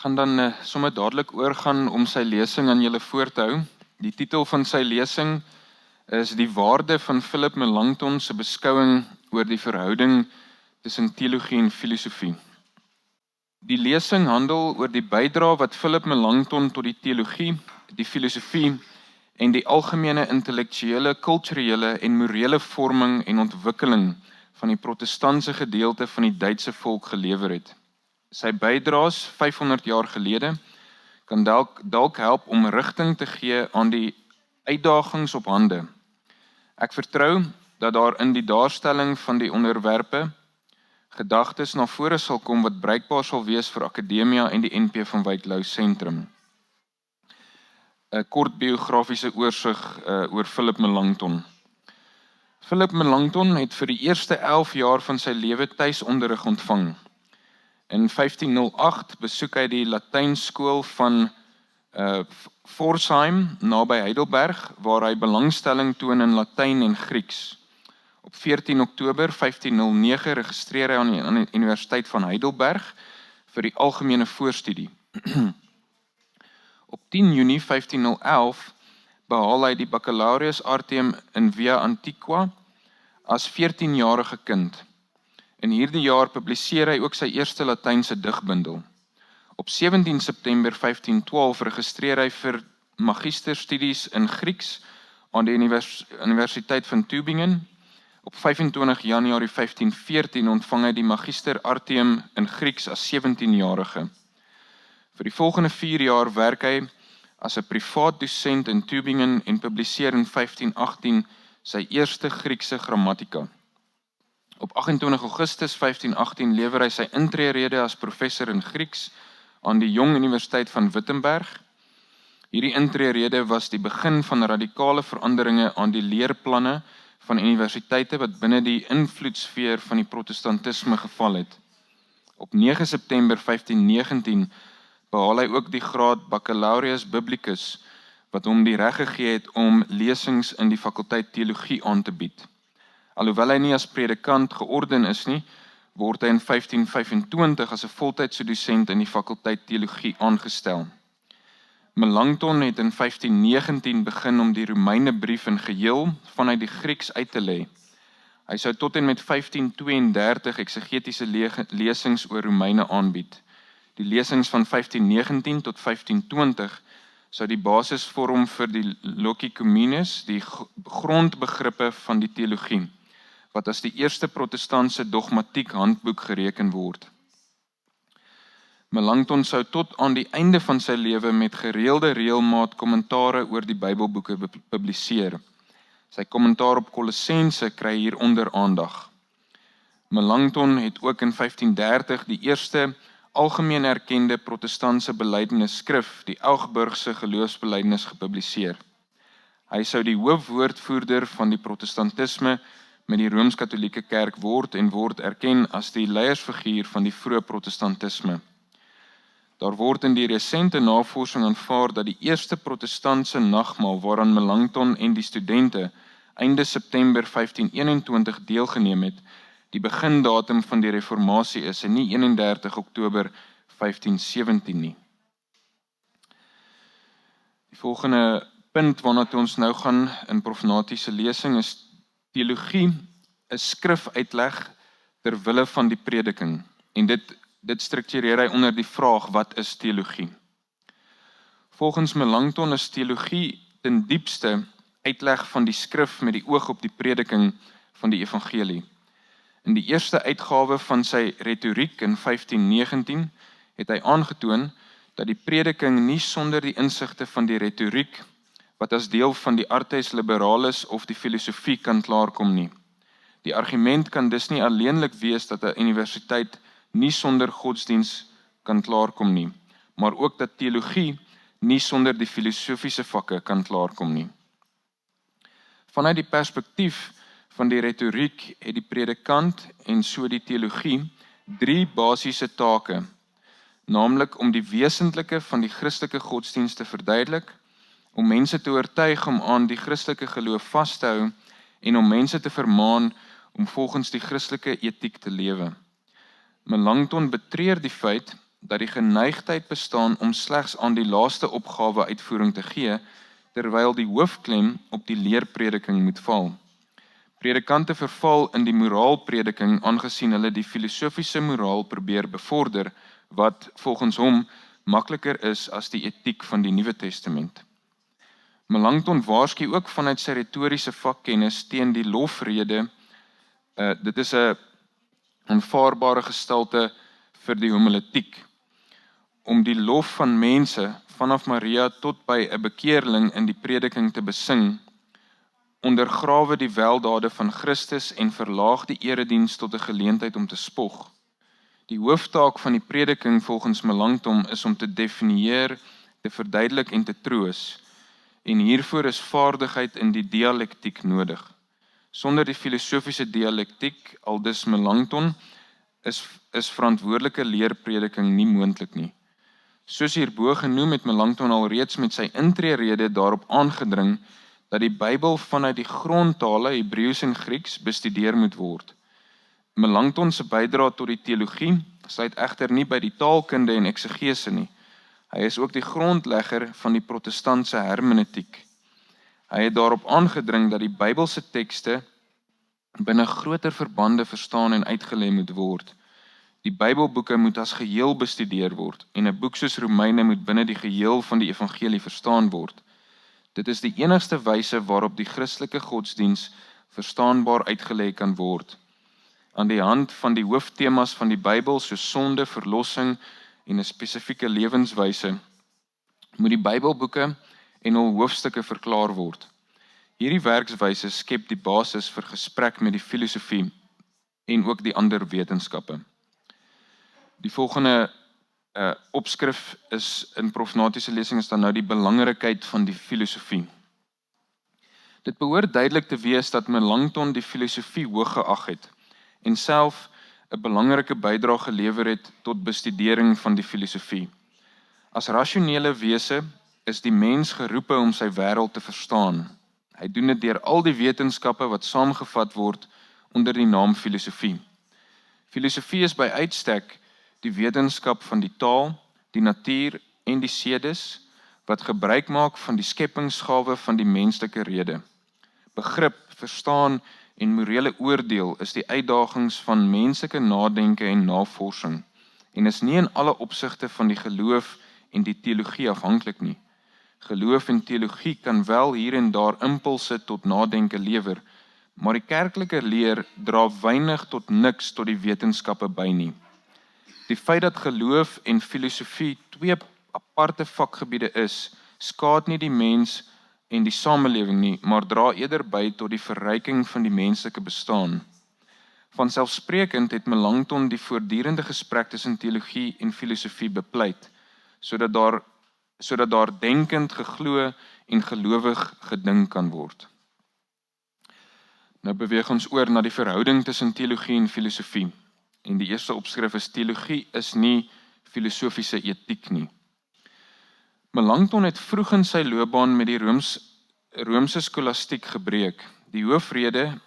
Ek gaan dan sommer dadelik oorgaan om sy lesing aan julle voor te hou. Die titel van sy lesing is Die waarde van Philip Melanchthon se beskouing oor die verhouding tussen teologie en filosofie. Die lesing handel oor die bydrae wat Philip Melanchthon tot die teologie, die filosofie en die algemene intellektuele, kulturele en morele vorming en ontwikkeling van die protestantse gedeelte van die Duitse volk gelewer het. Sy bydraes 500 jaar gelede kan dalk help om rigting te gee aan die uitdagings op hande. Ek vertrou dat daar in die daarstelling van die onderwerpe gedagtes na vore sal kom wat bruikbaar sal wees vir Akademia en die NP van Wyk Louw Sentrum. 'n Kort biografiese oorsig oor Philip Melanchthon. Philip Melanchthon het vir die eerste 11 jaar van sy lewe tuisonderrig ontvang. In 1508 besoek hy die Latynskool van Pforzheim naby Heidelberg, waar hy belangstelling toon in Latyn en Grieks. Op 14 Oktober 1509 registreer hy aan die Universiteit van Heidelberg vir die algemene voorstudie. Op 10 Junie 1511 behaal hy die Baccalaureus artium in Via Antiqua as 14-jarige kind. In hierdie jaar publiseer hy ook sy eerste Latynse digbundel. Op 17 September 1512 registreer hy vir magisterstudies in Grieks aan die Universiteit van Tübingen. Op 25 Januarie 1514 ontvang hy die magister artium in Grieks as 17-jarige. Vir die volgende 4 jaar werk hy as 'n privaat dosent in Tübingen en publiseer in 1518 sy eerste Griekse grammatika. Op 28 Augustus 1518 lewer hy sy intree-rede as professor in Grieks aan die Jong Universiteit van Wittenberg. Hierdie intree-rede was die begin van radikale veranderinge aan die leerplanne van universiteite wat binne die invloedsfeer van die protestantisme geval het. Op 9 September 1519 behaal hy ook die graad Baccalaureus Biblicus, wat hom die reg gegee het om lesings in die fakulteit teologie aan te bied. Alhoewel hy nie as predikant georden is nie, word hy in 1525 as 'n voltydse dosent in die fakulteit teologie aangestel. Melanchthon het in 1519 begin om die Romeinebrief in geheel vanuit die Grieks uit te lê. Hy sou tot en met 1532 eksegetiese lesings oor Romeine aanbied. Die lesings van 1519 tot 1520 sou die basis vorm vir die Loci Communis, die grondbegrippe van die teologie, wat as die eerste protestantse dogmatiek handboek gereken word. Melanchthon sou tot aan die einde van sy lewe met gereelde reëlmaat kommentare oor die Bybelboeke publiseer. Sy kommentaar op Kolossense kry hieronder aandag. Melanchthon het ook in 1530 die eerste algemeen erkende protestantse belydenisskrif, die Augsburgse geloofsbelydenis, gepubliseer. Hy sou die hoofwoordvoerder van die protestantisme met die Rooms-Katolieke Kerk word en word erken as die leiersfiguur van die vroeë protestantisme. Daar word in die resente navorsing aanvaar dat die eerste protestantse nagmaal waaraan Melanchthon en die studente einde September 1521 deelgeneem het, die begindatum van die reformatie is en nie 31 Oktober 1517 nie. Die volgende punt waarna toe ons nou gaan in profnatiese lesing is teologie, 'n skrifuitleg ter wille van die prediking. En dit struktureer hy onder die vraag, wat is teologie? Volgens Melanchthon is teologie ten diepste uitleg van die skrif met die oog op die prediking van die evangelie. In die eerste uitgawe van sy retoriek in 1519 het hy aangetoon dat die prediking nie sonder die insigte van die retoriek, wat as deel van die artes liberalis of die filosofie kan klaarkom nie. Die argument kan dus nie alleenlik wees dat 'n universiteit nie sonder godsdiens kan klaarkom nie, maar ook dat teologie nie sonder die filosofiese vakke kan klaarkom nie. Vanuit die perspektief van die retoriek het die predikant en so die teologie 3 basiese take, naamlik om die wesentlike van die Christelike godsdienst te verduidelik, om mense te oortuig om aan die Christelike geloof vas te hou en om mense te vermaan om volgens die Christelike etiek te lewe. Melanchthon betreur die feit dat die geneigtheid bestaan om slegs aan die laaste opgawe uitvoering te gee, terwyl die hoofklem op die leerprediking moet val. Predikante verval in die moraalprediking aangesien hulle die filosofiese moraal probeer bevorder, wat volgens hom makliker is as die etiek van die Nuwe Testament. Melanchthon waarsku ook vanuit sy retoriese vakkennis teen die lofrede. Dit is 'n aanvaarbare gestalte vir die homiletiek, om die lof van mense vanaf Maria tot by 'n bekeerling in die prediking te besing, ondergrawe die weldade van Christus en verlaag die erediens tot 'n geleentheid om te spog. Die hooftaak van die prediking volgens Melanchthon is om te definieer, te verduidelik en te troos, en hiervoor is vaardigheid in die dialektiek nodig. Sonder die filosofiese dialektiek, aldus Melanchthon, is verantwoordelike leerprediking nie moontlik nie. Soos hierbo genoem het Melanchthon alreeds met sy intreerede daarop aangedring dat die Bybel vanuit die grondtale Hebreëus en Grieks bestudeer moet word. Melanchthon se bydrae tot die teologie sluit egter nie by die taalkunde en eksegese nie. Hy is ook die grondlegger van die protestantse hermeneutiek. Hy het daarop aangedring dat die Bybelse tekste binne groter verbande verstaan en uitgelê moet word. Die Bybelboeke moet as geheel bestudeer word en 'n boek soos Romeine moet binne die geheel van die evangelie verstaan word. Dit is die enigste wyse waarop die Christelike godsdiens verstaanbaar uitgelê kan word. Aan die hand van die hooftemas van die Bybel soos sonde, verlossing en 'n spesifieke lewenswyse, moet die Bybelboeke en hul hoofstukke verklaar word. Hierdie werkswyse skep die basis vir gesprek met die filosofie en ook die ander wetenskappe. Die volgende opskrif is in profnatiese lesing is dan nou die belangrikheid van die filosofie. Dit behoort duidelik te wees dat Melanchthon die filosofie hoog geag het en self 'n belangrike bydrae gelewer het tot bestudering van die filosofie. As rasionele wese is die mens geroepe om sy wêreld te verstaan. Hy doen dit deur al die wetenskappe wat saamgevat word onder die naam filosofie. Filosofie is by uitstek die wetenskap van die taal, die natuur en die sedes, wat gebruik maak van die skepingsgawe van die menslike rede. Begrip, verstaan en morele oordeel is die uitdagings van menslike nadenke en navorsing, en is nie in alle opsigte van die geloof en die teologie afhanklik nie. Geloof en teologie kan wel hier en daar impulse tot nadenke lewer, maar die kerklike leer dra weinig tot niks tot die wetenskappe by nie. Die feit dat geloof en filosofie twee aparte vakgebiede is, skaad nie die mens en die samelewing nie, maar dra eerder by tot die verryking van die menslike bestaan. Vanselfsprekend het Melanchthon die voortdurende gesprek tussen teologie en filosofie bepleit, sodat daar denkend geglo en gelowig gedink kan word. Nou beweeg ons oor na die verhouding tussen teologie en filosofie. En die eerste opskrif is teologie is nie filosofiese etiek nie. Melanchthon het vroeg in sy loopbaan met die Romeinse skolastiek gebreek. Die hoofrede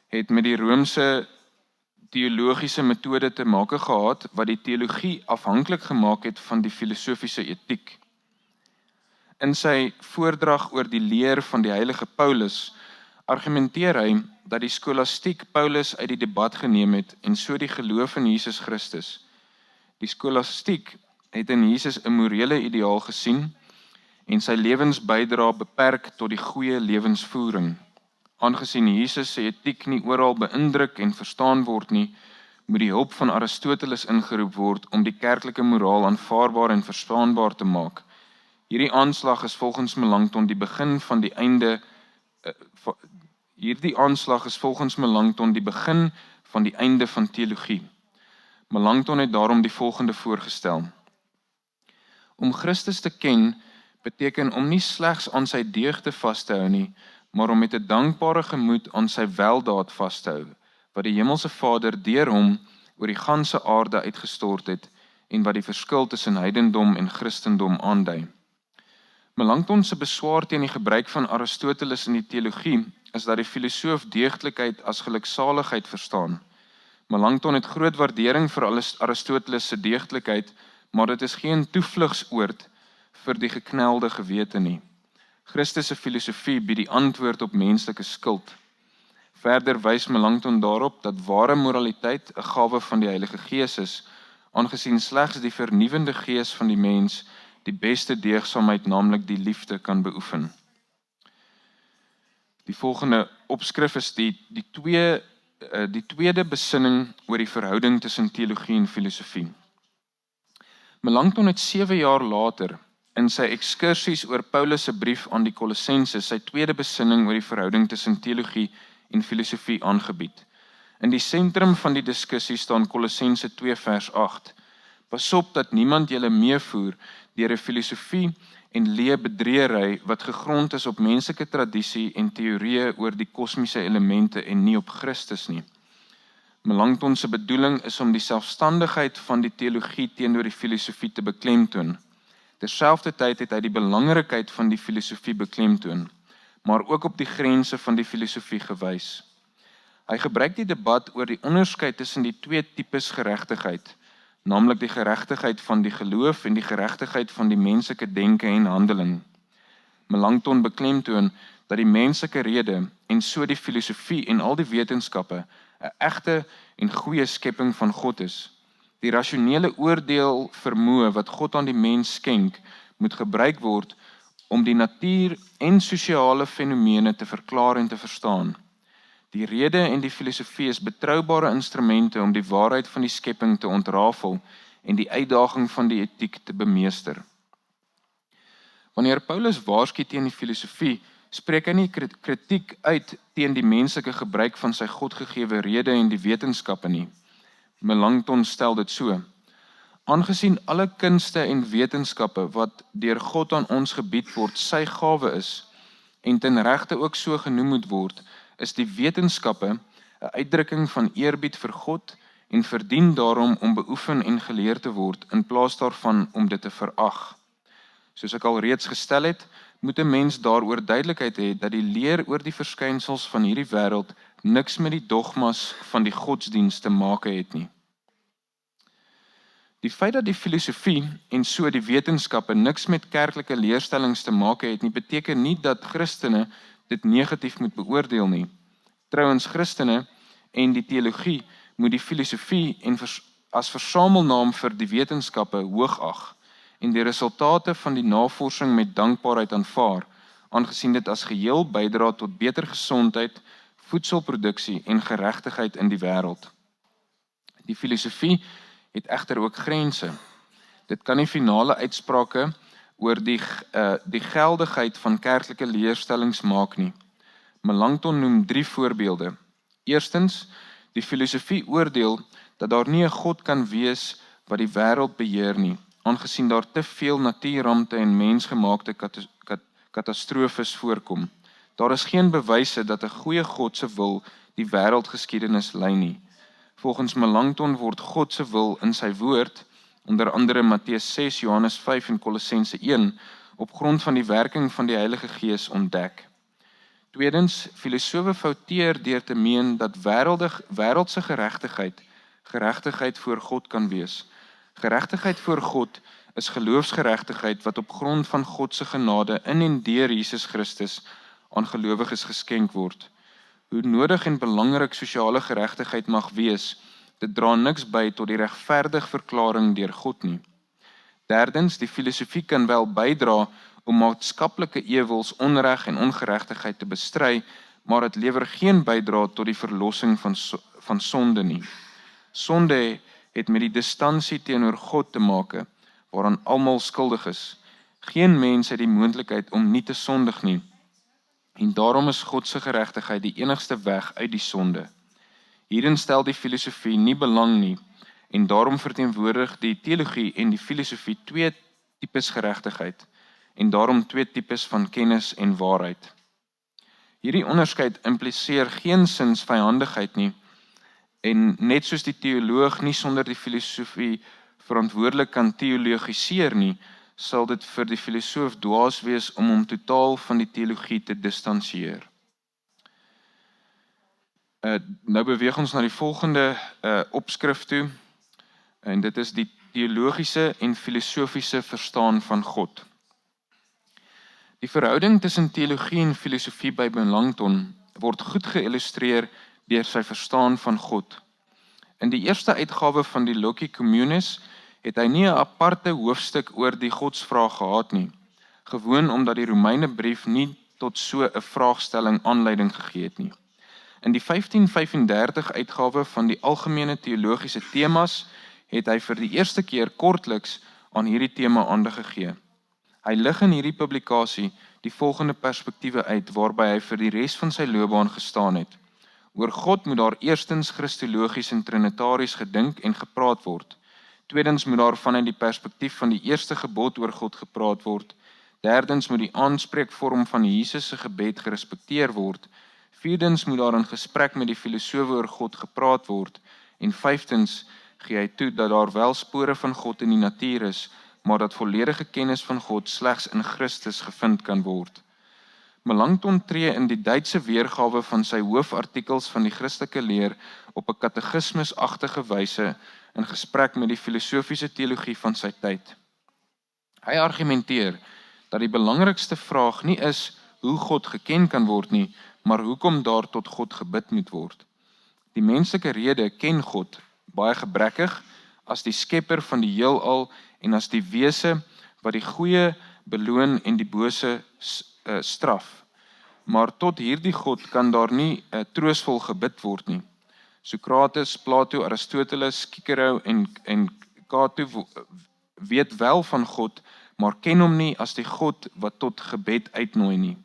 het met die Romeinse teologiese metode te make gehad wat die teologie afhanklik gemaak het van die filosofiese etiek. In sy voordrag oor die leer van die heilige Paulus argumenteer hy dat die skolastiek Paulus uit die debat geneem het en so die geloof in Jesus Christus. Die skolastiek het in Jesus 'n morele ideaal gesien en sy lewensbydra beperk tot die goeie lewensvoering. Aangesien Jesus se etiek nie oral beïndruk en verstaan word nie, moet die hulp van Aristoteles ingeroep word om die kerklike moraal aanvaarbaar en verstaanbaar te maak. Hierdie aanslag is volgens Melanchthon die begin van die einde van teologie. Melanchthon het daarom die volgende voorgestel. Om Christus te ken beteken om nie slegs aan sy deugde vas te hou nie, maar om met 'n dankbare gemoed aan sy weldaad vas te hou, wat die Hemelse Vader deur hom oor die ganse aarde uitgestort het en wat die verskil tussen heidendom en Christendom aandui. Melanchthon se beswaar teen die gebruik van Aristoteles in die teologie is dat die filosoof deugdlikheid as geluksaligheid verstaan. Melanchthon het groot waardering vir Aristoteles se deugdlikheid, maar dit is geen toevlugsoord vir die geknelde gewete nie. Christus se filosofie bied die antwoord op menslike skuld. Verder wys Melanchthon daarop dat ware moraliteit 'n gawe van die Heilige Gees is, aangesien slegs die vernuwende gees van die mens die beste deugdsaamheid, naamlik die liefde, kan beoefen. Die volgende opskrif is die tweede besinning oor die verhouding tussen teologie en filosofie. Melanchthon het 7 jaar later in sy ekskursies oor Paulus se brief aan die Kolossense sy tweede besinning oor die verhouding tussen teologie en filosofie aangebied. In die sentrum van die diskussie staan Kolossense 2 vers 8. Pas op dat niemand julle meevoer deur 'n filosofie en leë bedreery wat gegrond is op menslike tradisie en teorieë oor die kosmiese elemente en nie op Christus nie. Melanchthon se bedoeling is om die selfstandigheid van die teologie teenoor die filosofie te beklemtoon. Terselfdertyd het hy die belangrikheid van die filosofie beklemtoon, maar ook op die grense van die filosofie gewys. Hy gebruik die debat oor die onderskeid tussen die twee tipes geregtigheid, naamlik die geregtigheid van die geloof en die geregtigheid van die menslike denke en handeling. Melanchthon beklemtoon dat die menslike rede en so die filosofie en al die wetenskappe 'n egte en goeie skepping van God is. Die rasionele oordeel vermoë wat God aan die mens skenk, moet gebruik word om die natuur en sosiale fenomene te verklaar en te verstaan. Die rede en die filosofie is betroubare instrumente om die waarheid van die skepping te ontrafel en die uitdaging van die etiek te bemeester. Wanneer Paulus waarsku teen die filosofie, spreek hy nie kritiek uit teen die menslike gebruik van sy godgegewe rede en die wetenskappe nie. Melanchthon stel dit so: aangesien alle kunste en wetenskappe wat deur God aan ons gebied word sy gawe is, en ten regte ook so genoem moet word, is die wetenskappe 'n uitdrukking van eerbied vir God en verdien daarom om beoefen en geleer te word, in plaas daarvan om dit te verag. Soos ek al reeds gestel het, moet 'n mens daaroor duidelikheid hê dat die leer oor die verskynsels van hierdie wêreld niks met die dogmas van die godsdiens te maak het nie. Die feit dat die filosofie en so die wetenskappe niks met kerklike leerstellings te maak het nie, beteken nie dat Christene dit negatief moet beoordeel nie. Trouwens, Christene en die teologie moet die filosofie en as versamelnaam vir die wetenskappe hoog ag en die resultate van die navorsing met dankbaarheid aanvaar, aangesien dit as geheel bydra tot beter gesondheid, voedselproduksie en geregtigheid in die wêreld. Die filosofie het egter ook grense. Dit kan nie finale uitsprake oor die geldigheid van kerklike leerstellings maak nie. Melanchthon noem 3 voorbeelde. Eerstens, die filosofie oordeel dat daar nie 'n God kan wees wat die wêreld beheer nie, aangesien daar te veel natuurrampe en mensgemaakte katastrofes voorkom. Daar is geen bewyse dat 'n goeie God se wil die wêreldgeskiedenis lei nie. Volgens Melanchthon word God se wil in sy woord, onder andere Matteus 6, Johannes 5 en Kolossense 1, op grond van die werking van die Heilige Gees ontdek. Tweedens, filosofe fouteer deur te meen dat wêreldse geregtigheid voor God kan wees. Geregtigheid voor God is geloofsgeregtigheid wat op grond van God se genade in en deur Jesus Christus aan gelowiges geskenk word. Hoe nodig en belangrik sosiale geregtigheid mag wees, dit dra niks by tot die regverdige verklaring deur God nie. Derdens, die filosofie kan wel bydra om maatskaplike ewels, onreg en ongeregtigheid te bestry, maar dit lewer geen bydra tot die verlossing van sonde nie. Sonde het met die distansie teenoor God te maak, waaraan almal skuldig is. Geen mens het die moontlikheid om nie te sondig nie. En daarom is God se geregtigheid die enigste weg uit die sonde. Hierin stel die filosofie nie belang nie, en daarom verteenwoordig die teologie en die filosofie 2 tipes geregtigheid, en daarom 2 tipes van kennis en waarheid. Hierdie onderskeid impliseer geensins vyhandigheid nie, en net soos die teoloog nie sonder die filosofie verantwoordelik kan teologiseer nie, sal dit vir die filosoof dwaas wees om hom totaal van die teologie te distansieer. Nou beweeg ons na die volgende opskrif toe, en dit is die teologiese en filosofiese verstaan van God. Die verhouding tussen teologie en filosofie by Melanchthon word goed geïllustreer deur sy verstaan van God. In die eerste uitgawe van die Loci Communis het hy nie 'n aparte hoofstuk oor die godsvraag gehad nie, gewoon omdat die Romeinebrief nie tot so 'n vraagstelling aanleiding gegee het nie. In die 1535 uitgawe van die Algemene Teologiese Temas het hy vir die eerste keer kortliks aan hierdie tema aandag gegee. Hy lig in hierdie publikasie die volgende perspektiewe uit waarby hy vir die res van sy loopbaan gestaan het. Oor God moet daar eerstens christologies en trinitaries gedink en gepraat word. Tweedens moet daar vanuit die perspektief van die eerste gebod oor God gepraat word. Derdens moet die aanspreekvorm van Jesus se gebed gerespekteer word. Vierdens moet daar in gesprek met die filosofe oor God gepraat word. En vyftens gee hy toe dat daar wel spore van God in die natuur is, maar dat volledige kennis van God slegs in Christus gevind kan word. Melanchthon tree in die Duitse weergawe van sy hoofartikels van die Christelike leer op 'n katekismusagtige wyse in gesprek met die filosofiese teologie van sy tyd. Hy argumenteer dat die belangrikste vraag nie is hoe God geken kan word nie, maar hoekom daar tot God gebid moet word. Die menslike rede ken God baie gebrekkig as die skepper van die heelal en as die wese wat die goeie beloon en die bose straf. Maar tot hierdie God kan daar nie troosvol gebid word nie. Sokrates, Plato, Aristoteles, Cicero en Cato weet wel van God, maar ken hom nie as die God wat tot gebed uitnooi nie.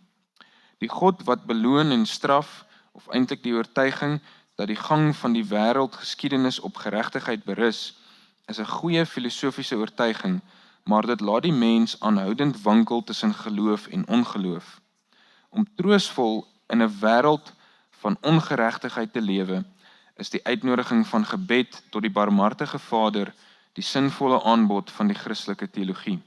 Die God wat beloon en straf, of eintlik die oortuiging dat die gang van die wêreldgeskiedenis op geregtigheid berus, is 'n goeie filosofiese oortuiging, maar dit laat die mens aanhoudend wankel tussen geloof en ongeloof. Om troosvol in 'n wêreld van ongeregtigheid te lewe, is die uitnodiging van gebed tot die barmhartige Vader die sinvolle aanbod van die Christelike teologie.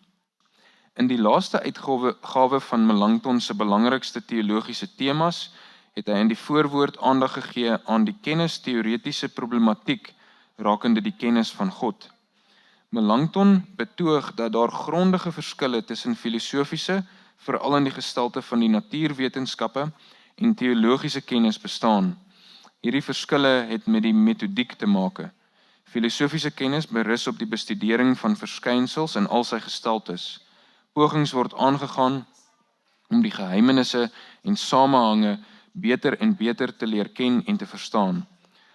In die laaste uitgawe van Melanchthon se belangrikste teologiese temas, het hy in die voorwoord aandag gegee aan die kennisteoretiese problematiek rakende die kennis van God. Melanchthon betoog dat daar grondige verskille tussen filosofiese, veral in die gestalte van die natuurwetenskappe, en teologiese kennis bestaan. Hierdie verskille het met die metodiek te make. Filosofiese kennis berus op die bestudering van verskynsels in al sy gestaltes. Pogings word aangegaan om die geheimenisse en samehange beter en beter te leer ken en te verstaan.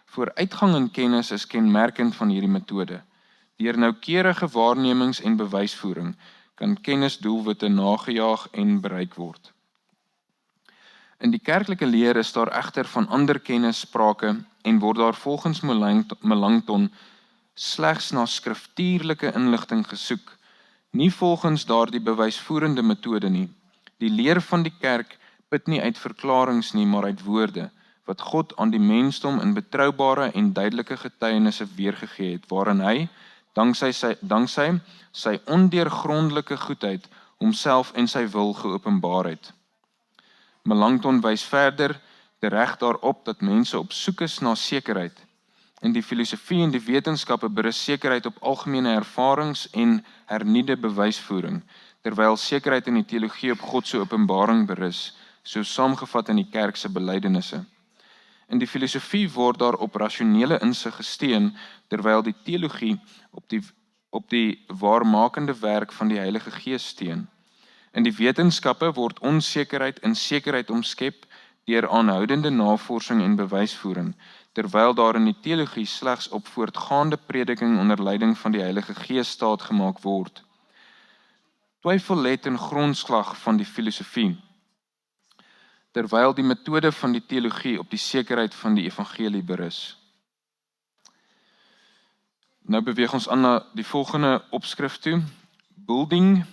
Vooruitgang in kennis is kenmerkend van hierdie metode. Deur noukeurige waarnemings en bewysvoering kan kennisdoelwitte nagejaag en bereik word. In die kerklike leer is daar egter van ander kennis sprake en word daar volgens Melanchthon slegs na skriftuurlike inligting gesoek, nie volgens daardie bewysvoerende metode nie. Die leer van die kerk put nie uit verklaringe nie, maar uit woorde, wat God aan die mensdom in betroubare en duidelike getuienisse weergegee het, waarin hy, danksy sy ondeurgrondelike goedheid, homself en sy wil geopenbaar het. Melanchthon wys verder tereg daarop dat mense op soek is na sekerheid. In die filosofie en die wetenskappe berus sekerheid op algemene ervarings en hernieude bewysvoering, terwyl sekerheid in die teologie op God se openbaring berus, soos saamgevat in die kerk se belydenisse. In die filosofie word daar op rasionele insig gesteun, terwyl die teologie op die waarmakende werk van die Heilige Gees steun. In die wetenskappe word onsekerheid in sekerheid omskep deur aanhoudende navorsing en bewysvoering, terwyl daar in die teologie slegs op voortgaande prediking onder leiding van die Heilige Gees staat gemaak word. Twyfel lê ten grondslag van die filosofie, terwyl die metode van die teologie op die sekerheid van die evangelie berus. Nou beweeg ons aan na die volgende opskrif toe. Building,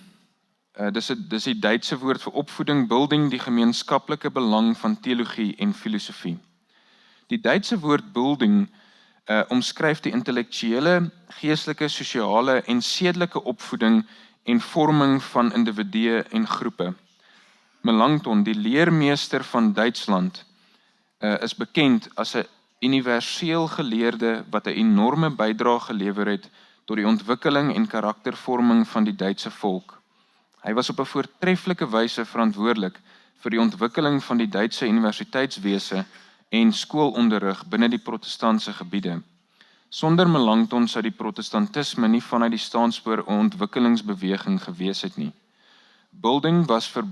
dis die Duitse woord vir opvoeding, building die gemeenskaplike belang van teologie en filosofie. Die Duitse woord building omskryf die intellektuele, geestelike, sosiale en sedelike opvoeding en vorming van individue en groepe. Melanchthon, die leermeester van Duitsland, is bekend as 'n universeel geleerde wat 'n enorme bydrae gelewer het tot die ontwikkeling en karaktervorming van die Duitse volk. Hy was op 'n voortreffelike wyse verantwoordelik vir die ontwikkeling van die Duitse universiteitswese en skoolonderrig binne die protestantse gebiede. Sonder Melanchthon sou die protestantisme nie vanuit die staanspoor 'n ontwikkelingsbeweging gewees het nie. Building was vir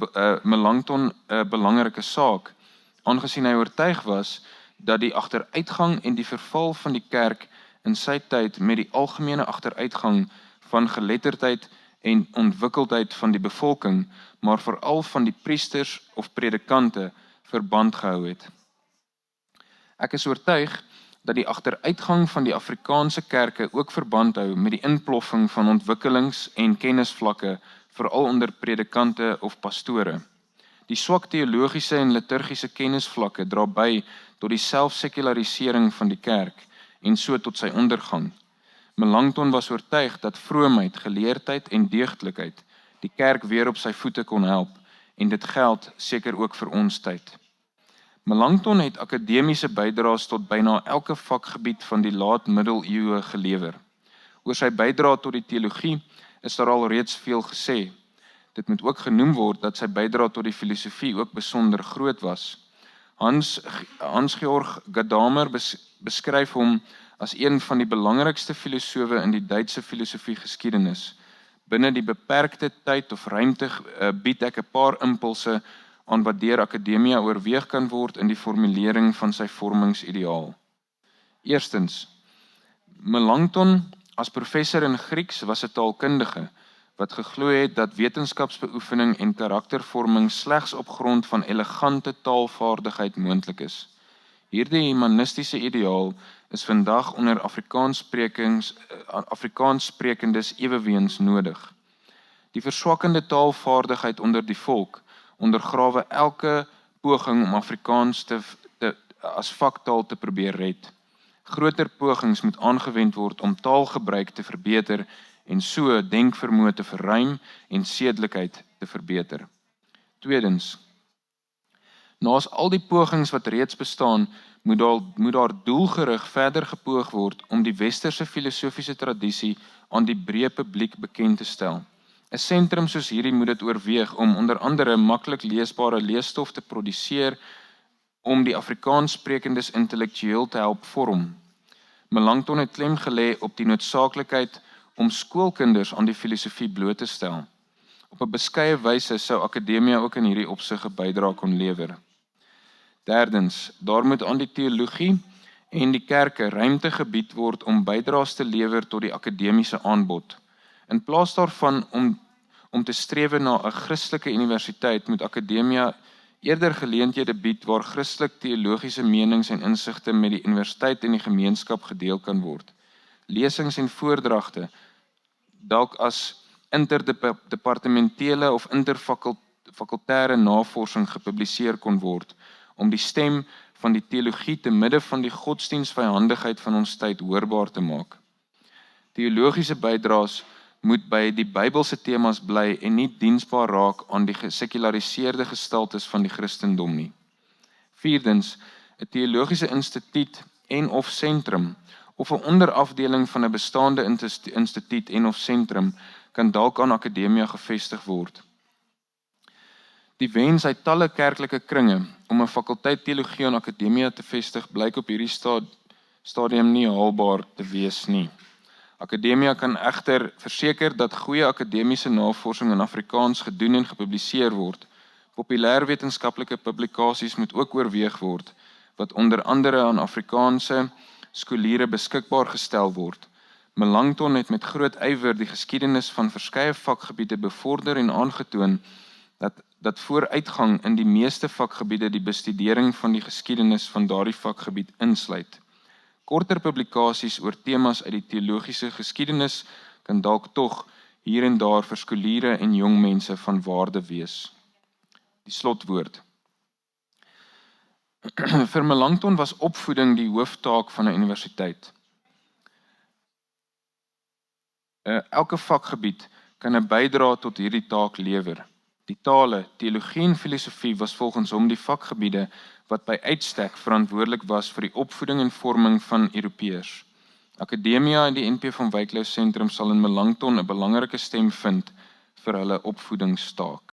Melanchthon 'n belangrike saak, aangesien hy oortuig was dat die agteruitgang en die verval van die kerk in sy tyd met die algemene agteruitgang van geletterdheid en ontwikkeldheid van die bevolking, maar veral van die priesters of predikante verband gehou het. Ek is oortuig dat die agteruitgang van die Afrikaanse kerke ook verband hou met die inploffing van ontwikkelings- en kennisvlakke, veral onder predikante of pastore. Die swak teologiese en liturgiese kennisvlakke dra by tot die selfsekularisering van die kerk en so tot sy ondergang. Melanchthon was oortuig dat vroomheid, geleerdheid en deugdlikheid die kerk weer op sy voete kon help, en dit geld seker ook vir ons tyd. Melanchthon het akademiese bydraes tot byna elke vakgebied van die laat middeleeue gelewer. Oor sy bydrae tot die teologie is daar al reeds veel gesê. Dit moet ook genoem word dat sy bydrae tot die filosofie ook besonder groot was. Hans-Georg Gadamer beskryf hom as een van die belangrikste filosowe in die Duitse filosofie geskiedenis. Binne die beperkte tyd of ruimte bied ek 'n paar impulse aan wat deur Akademia oorweeg kan word in die formulering van sy vormingsideaal. Eerstens, Melanchthon as professor in Grieks was 'n taalkundige wat geglo het dat wetenskapsbeoefening en karaktervorming slegs op grond van elegante taalvaardigheid moontlik is. Hierdie humanistiese ideaal is vandag onder Afrikaanssprekendes eweweens nodig. Die verswakkende taalvaardigheid onder die volk ondergrawe elke poging om Afrikaans as vaktaal te probeer red. Groter pogings moet aangewend word om taalgebruik te verbeter en so denkvermoë te verruim en sedelikheid te verbeter. Tweedens, naas al die pogings wat reeds bestaan, moet daar doelgerig verder gepoog word om die westerse filosofiese tradisie aan die breë publiek bekend te stel. 'n Sentrum soos hierdie moet dit oorweeg om onder andere maklik leesbare leesstof te produseer om die Afrikaanssprekendes intellektueel te help vorm. Melanchthon het klem gelê op die noodsaaklikheid om skoolkinders aan die filosofie bloot te stel. Op 'n beskeie wyse sou Akademia ook in hierdie opsig 'n bydrae kon lewer. Derdens, daar moet aan die teologie en die kerke ruimte gebied word om bydraes te lewer tot die akademiese aanbod. In plaas daarvan om te strewe na 'n Christelike universiteit, moet Akademia eerder geleenthede bied waar Christelik-teologiese menings en insigte met die universiteit en die gemeenskap gedeel kan word. Lesings en voordragte, dalk as interdepartementele of interfakultêre navorsing gepubliseer kon word, om die stem van die teologie te midde van die godsdienstvyhandigheid van ons tyd hoorbaar te maak. Teologiese bydraes moet by die Bybelse temas bly en nie diensbaar raak aan die gesekulariseerde gestaltes van die Christendom nie. Vierdens, 'n teologiese instituut en of sentrum of 'n onderafdeling van 'n bestaande instituut en of sentrum kan dalk aan Akademia gevestig word. Die wens uit talle kerklike kringe om 'n fakulteit teologie aan Akademia te vestig blyk op hierdie stadium nie haalbaar te wees nie. Akademia kan egter verseker dat goeie akademiese navorsing in Afrikaans gedoen en gepubliseer word. Populêrwetenskaplike publikasies moet ook oorweeg word, wat onder andere aan Afrikaanse skoliere beskikbaar gestel word. Melanchthon het met groot ywer die geskiedenis van verskeie vakgebiede bevorder en aangetoon dat vooruitgang in die meeste vakgebiede die bestudering van die geskiedenis van daardie vakgebied insluit. Korter publikasies oor temas uit die teologiese geskiedenis kan dalk tog hier en daar vir skoliere en jong mense van waarde wees. Die slotwoord. Vir Melanchthon was opvoeding die hooftaak van 'n universiteit. Elke vakgebied kan 'n bydrae tot hierdie taak lewer. Die tale, teologie en filosofie was volgens hom die vakgebiede wat by uitstek verantwoordelik was vir die opvoeding en vorming van Europeërs. Akademia en die NP van Wyklou Sentrum sal in Melanchthon 'n belangrike stem vind vir hulle opvoedingstaak.